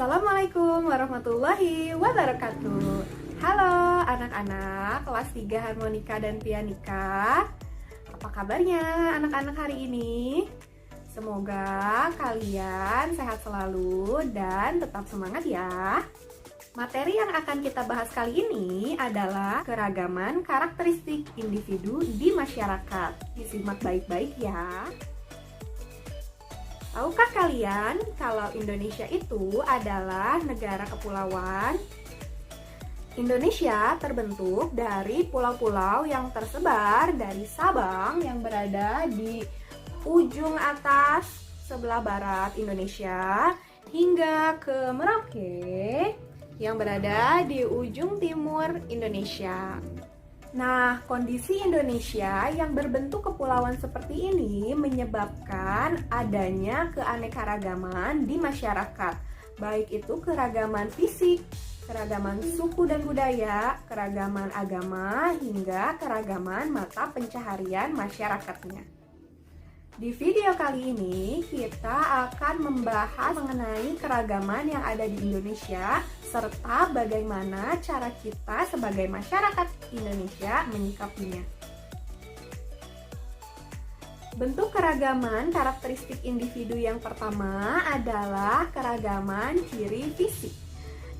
Assalamualaikum warahmatullahi wabarakatuh. Halo anak-anak kelas 3 harmonika dan pianika. Apa kabarnya anak-anak hari ini? Semoga kalian sehat selalu dan tetap semangat ya. Materi yang akan kita bahas kali ini adalah keragaman karakteristik individu di masyarakat. Disimak baik-baik ya. Tahukah kalian kalau Indonesia itu adalah negara kepulauan? Indonesia terbentuk dari pulau-pulau yang tersebar dari Sabang yang berada di ujung atas sebelah barat Indonesia hingga ke Merauke yang berada di ujung timur Indonesia. Nah, kondisi Indonesia yang berbentuk kepulauan seperti ini menyebabkan adanya keanekaragaman di masyarakat, baik itu keragaman fisik, keragaman suku dan budaya, keragaman agama, hingga keragaman mata pencaharian masyarakatnya. Di video kali ini kita akan membahas mengenai keragaman yang ada di Indonesia serta bagaimana cara kita sebagai masyarakat Indonesia menyikapinya. Bentuk keragaman karakteristik individu yang pertama adalah keragaman ciri fisik.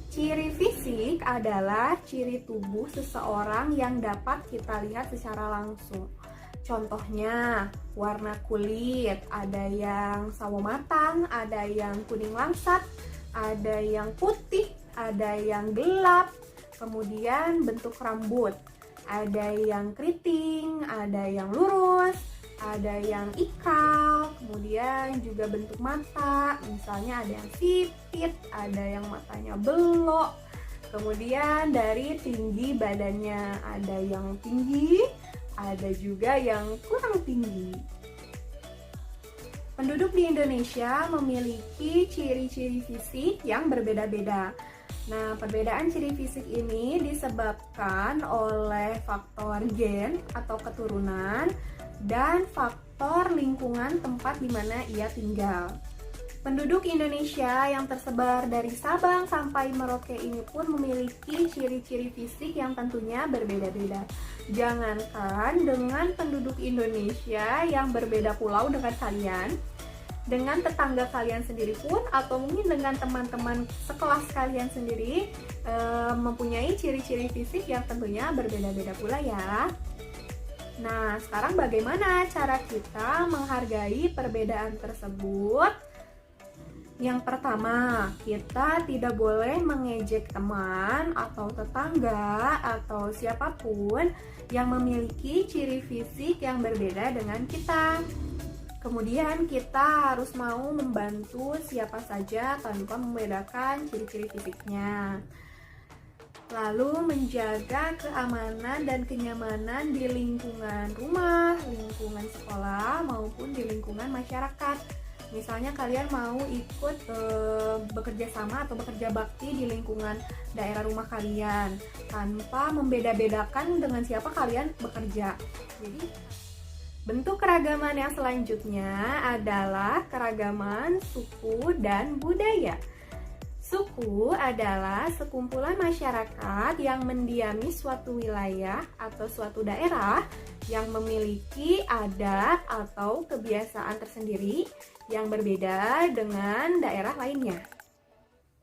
Ciri fisik adalah ciri tubuh seseorang yang dapat kita lihat secara langsung. Contohnya, warna kulit, ada yang sawo matang, ada yang kuning langsat, ada yang putih, ada yang gelap. Kemudian bentuk rambut, ada yang keriting, ada yang lurus, ada yang ikal. Kemudian juga bentuk mata, misalnya ada yang sipit, ada yang matanya belok. Kemudian dari tinggi badannya, ada yang tinggi, ada juga yang kurang tinggi. Penduduk di Indonesia memiliki ciri-ciri fisik yang berbeda-beda. Nah, perbedaan ciri fisik ini disebabkan oleh faktor gen atau keturunan dan faktor lingkungan tempat di mana ia tinggal. Penduduk Indonesia yang tersebar dari Sabang sampai Merauke ini pun memiliki ciri-ciri fisik yang tentunya berbeda-beda. Jangankan dengan penduduk Indonesia yang berbeda pulau dengan kalian, dengan tetangga kalian sendiri pun, atau mungkin dengan teman-teman sekelas kalian sendiri mempunyai ciri-ciri fisik yang tentunya berbeda-beda pula ya. Nah, sekarang bagaimana cara kita menghargai perbedaan tersebut? Yang pertama, kita tidak boleh mengejek teman atau tetangga atau siapapun yang memiliki ciri fisik yang berbeda dengan kita. Kemudian kita harus mau membantu siapa saja tanpa membedakan ciri-ciri fisiknya. Lalu menjaga keamanan dan kenyamanan di lingkungan rumah, lingkungan sekolah, maupun di lingkungan masyarakat. Misalnya kalian mau ikut bekerja sama atau bekerja bakti di lingkungan daerah rumah kalian tanpa membeda-bedakan dengan siapa kalian bekerja. Jadi bentuk keragaman yang selanjutnya adalah keragaman suku dan budaya. Suku adalah sekumpulan masyarakat yang mendiami suatu wilayah atau suatu daerah yang memiliki adat atau kebiasaan tersendiri yang berbeda dengan daerah lainnya.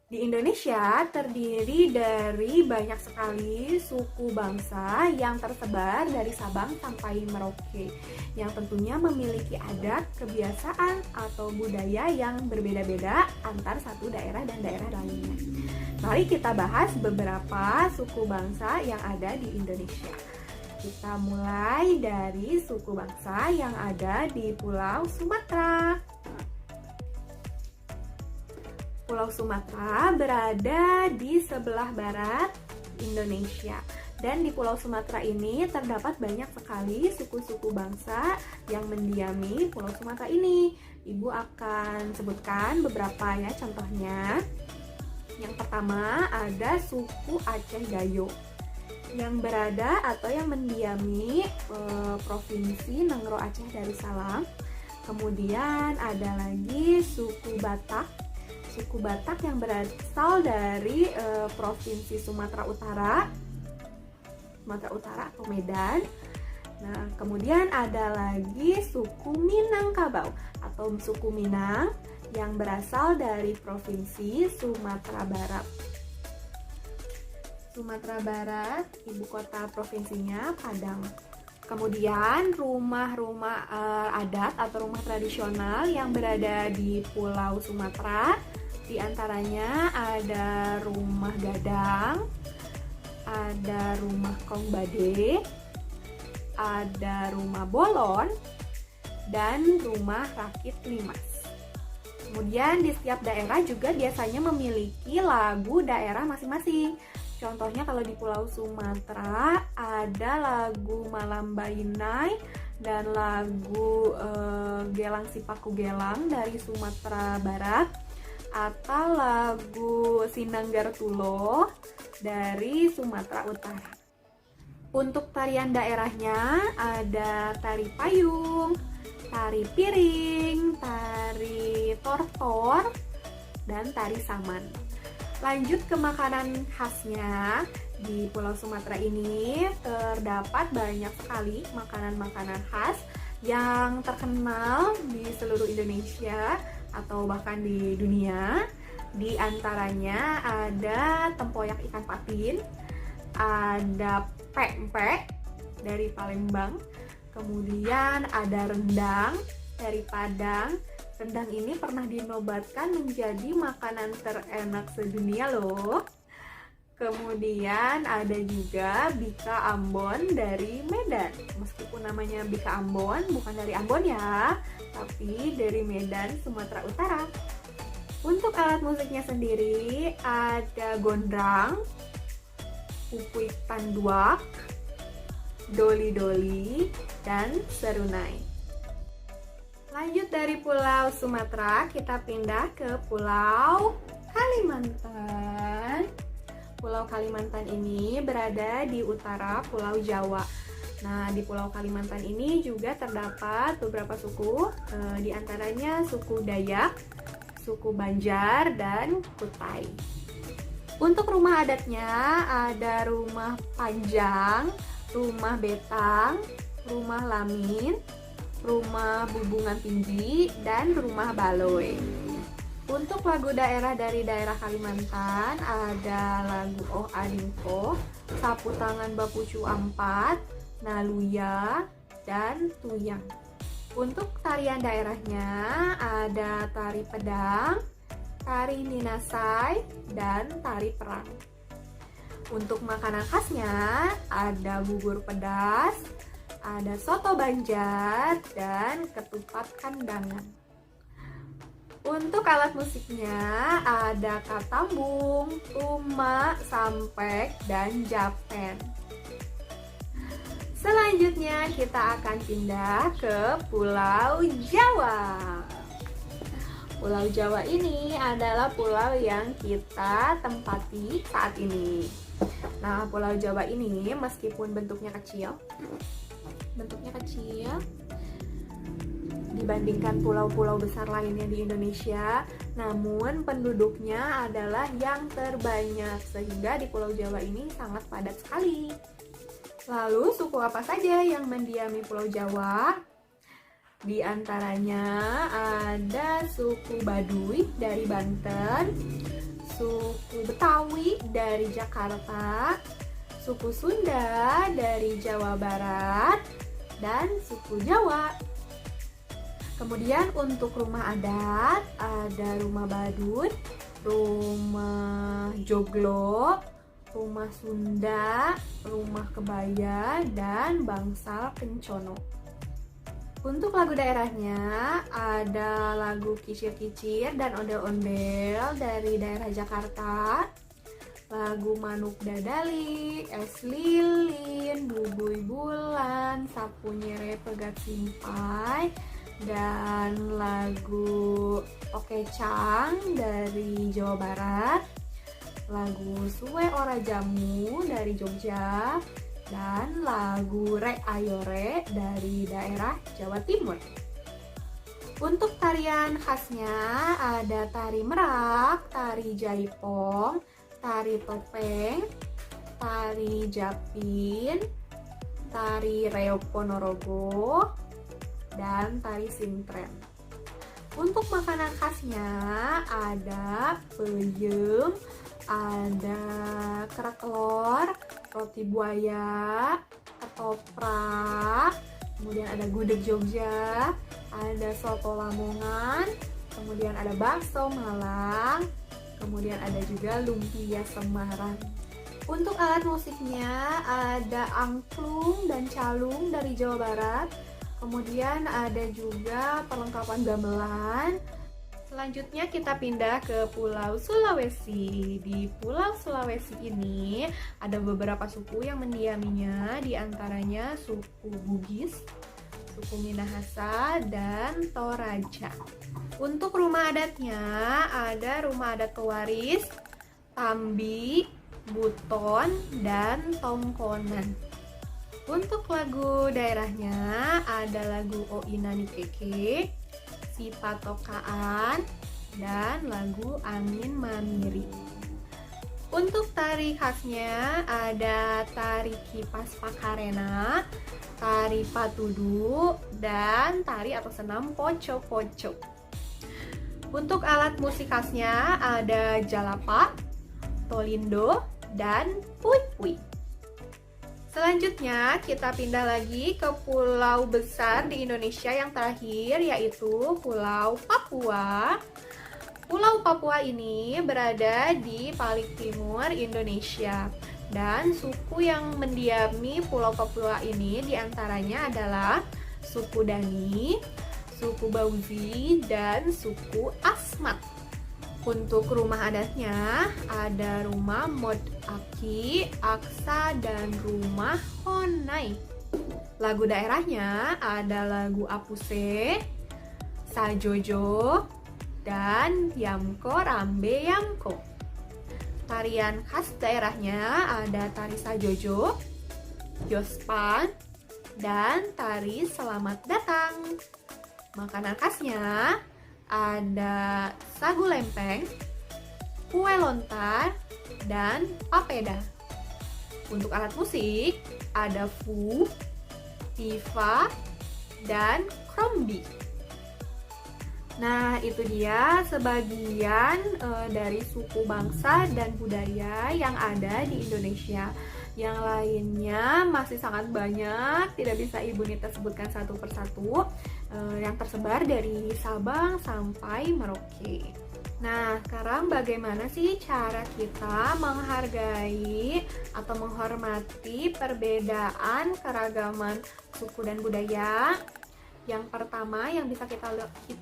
Di Indonesia terdiri dari banyak sekali suku bangsa yang tersebar dari Sabang sampai Merauke, yang tentunya memiliki adat, kebiasaan, atau budaya yang berbeda-beda antar satu daerah dan daerah lainnya. Mari kita bahas beberapa suku bangsa yang ada di Indonesia. Kita mulai dari suku bangsa yang ada di Pulau Sumatera. Pulau Sumatera berada di sebelah barat Indonesia. Dan di Pulau Sumatera ini terdapat banyak sekali suku-suku bangsa yang mendiami Pulau Sumatera ini. Ibu akan sebutkan beberapa ya contohnya. Yang pertama ada suku Aceh Gayo yang berada atau yang mendiami Provinsi Nengro Aceh Darussalam. Kemudian ada lagi suku Batak. suku Batak yang berasal dari Provinsi Sumatera Utara atau Medan. Nah, kemudian ada lagi suku Minangkabau atau suku Minang yang berasal dari Provinsi Sumatera Barat. Sumatera Barat, ibu kota provinsinya Padang. Kemudian rumah-rumah adat atau rumah tradisional yang berada di Pulau Sumatera, di antaranya ada rumah Gadang, ada rumah Kong Bade, ada rumah Bolon, dan rumah Rakit Limas. Kemudian di setiap daerah juga biasanya memiliki lagu daerah masing-masing. Contohnya kalau di Pulau Sumatera ada lagu Malam Bainai dan lagu Gelang Sipaku Gelang dari Sumatera Barat, atau lagu Sinanggar Tulo dari Sumatera Utara. Untuk tarian daerahnya ada tari payung, tari piring, tari tortor, dan tari saman. Lanjut ke makanan khasnya. Di Pulau Sumatera ini terdapat banyak sekali makanan-makanan khas yang terkenal di seluruh Indonesia atau bahkan di dunia. Di antaranya ada tempoyak ikan patin, ada pempek dari Palembang, kemudian ada rendang dari Padang. Rendang ini pernah dinobatkan menjadi makanan terenak sedunia loh. Kemudian ada juga bika Ambon dari Medan. Meskipun namanya bika Ambon, bukan dari Ambon ya, tapi dari Medan, Sumatera Utara. Untuk alat musiknya sendiri ada gondrang, pupuik tanduak, doli-doli, dan serunai. Lanjut dari Pulau Sumatera, kita pindah ke Pulau Kalimantan. Pulau Kalimantan ini berada di utara Pulau Jawa. Nah, di Pulau Kalimantan ini juga terdapat beberapa suku, di antaranya suku Dayak, suku Banjar, dan Kutai. Untuk rumah adatnya ada rumah Panjang, rumah Betang, rumah Lamin, rumah Bubungan Tinggi, dan rumah Baloy. Untuk lagu daerah dari daerah Kalimantan ada lagu Oh Adingko, Sapu Tangan Bapucu Ampat, Naluya, dan Tuyang. Untuk tarian daerahnya ada tari pedang, tari ninasai, dan tari perang. Untuk makanan khasnya ada bubur pedas, ada soto Banjar, dan ketupat kandangan. Untuk alat musiknya ada katambung, tumak, sampek, dan japen. Selanjutnya kita akan pindah ke Pulau Jawa. Pulau Jawa ini adalah pulau yang kita tempati saat ini. Nah, Pulau Jawa ini meskipun bentuknya kecil dibandingkan pulau-pulau besar lainnya di Indonesia, namun penduduknya adalah yang terbanyak, sehingga di Pulau Jawa ini sangat padat sekali. Lalu suku apa saja yang mendiami Pulau Jawa? Di antaranya ada suku Baduy dari Banten, suku Betawi dari Jakarta, suku Sunda dari Jawa Barat, dan suku Jawa. Kemudian untuk rumah adat ada rumah Badut, rumah Joglo, rumah Sunda, rumah Kebaya, dan bangsal Kencono. Untuk lagu daerahnya ada lagu Kicir-Kicir dan Ondel-Ondel dari daerah Jakarta, lagu Manuk Dadali, Es Lilin, Bubuy Bulan, Sapu Nyere Pegat Simpai, dan lagu Okecang dari Jawa Barat, lagu Suwe Ora Jamu dari Jogja, dan lagu Rek Ayore dari daerah Jawa Timur. Untuk tarian khasnya ada tari merak, tari jaipong, tari topeng, tari japin, tari reog ponorogo, dan tari sintren. Untuk makanan khasnya ada peyem, ada kerak telur, roti buaya, ketoprak, kemudian ada gudeg Jogja, ada soto Lamongan, kemudian ada bakso Malang, kemudian ada juga lumpia Semarang. Untuk alat musiknya ada angklung dan calung dari Jawa Barat, kemudian ada juga perlengkapan gamelan. Selanjutnya kita pindah ke Pulau Sulawesi. Di Pulau Sulawesi ini ada beberapa suku yang mendiaminya, diantaranya suku Bugis, suku Minahasa, dan Toraja. Untuk rumah adatnya ada rumah adat Pewaris, Tambi, Buton, dan Tongkonan. Untuk lagu daerahnya ada lagu O Inani Keke, Si Patokaan, dan lagu Angin Mamiri. Untuk tari khasnya ada tari Kipas Pakarena, tari Patudu, dan tari atau senam Poco-Poco. Untuk alat musik khasnya ada jalapa, tolindo, dan pui-pui. Selanjutnya kita pindah lagi ke pulau besar di Indonesia yang terakhir, yaitu Pulau Papua. Pulau Papua ini berada di paling timur Indonesia, dan suku yang mendiami Pulau Papua ini diantaranya adalah suku Dani, suku Bauzi, dan suku Asmat. Untuk rumah adatnya ada rumah Mod Aki, Aksa, dan rumah Honai. Lagu daerahnya ada lagu Apuse, Sajojo, dan Yamko Rambe Yamko. Tarian khas daerahnya ada tari Sajojo, Jospan, dan tari Selamat Datang. Makanan khasnya ada sagu lempeng, kue lontar, dan papeda. Untuk alat musik ada fu, tifa, dan krombi. Nah, itu dia sebagian dari suku bangsa dan budaya yang ada di Indonesia. Yang lainnya masih sangat banyak, tidak bisa Ibu Nita sebutkan satu persatu, yang tersebar dari Sabang sampai Merauke. Nah, sekarang bagaimana sih cara kita menghargai atau menghormati perbedaan keragaman suku dan budaya? Yang pertama yang bisa kita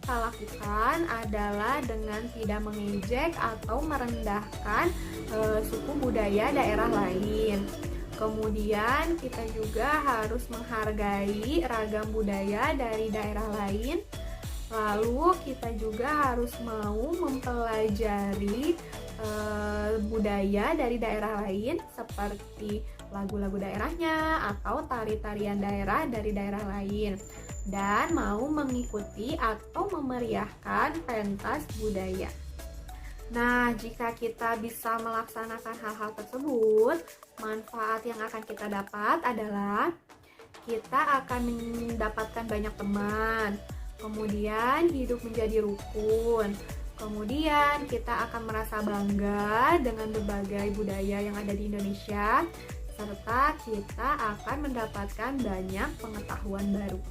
lakukan adalah dengan tidak mengejek atau merendahkan suku budaya daerah lain. Kemudian kita juga harus menghargai ragam budaya dari daerah lain. Lalu kita juga harus mau mempelajari budaya dari daerah lain seperti lagu-lagu daerahnya atau tari-tarian daerah dari daerah lain, dan mau mengikuti atau memeriahkan pentas budaya. Nah, jika kita bisa melaksanakan hal-hal tersebut, manfaat yang akan kita dapat adalah kita akan mendapatkan banyak teman, kemudian hidup menjadi rukun, kemudian kita akan merasa bangga dengan berbagai budaya yang ada di Indonesia, serta kita akan mendapatkan banyak pengetahuan baru.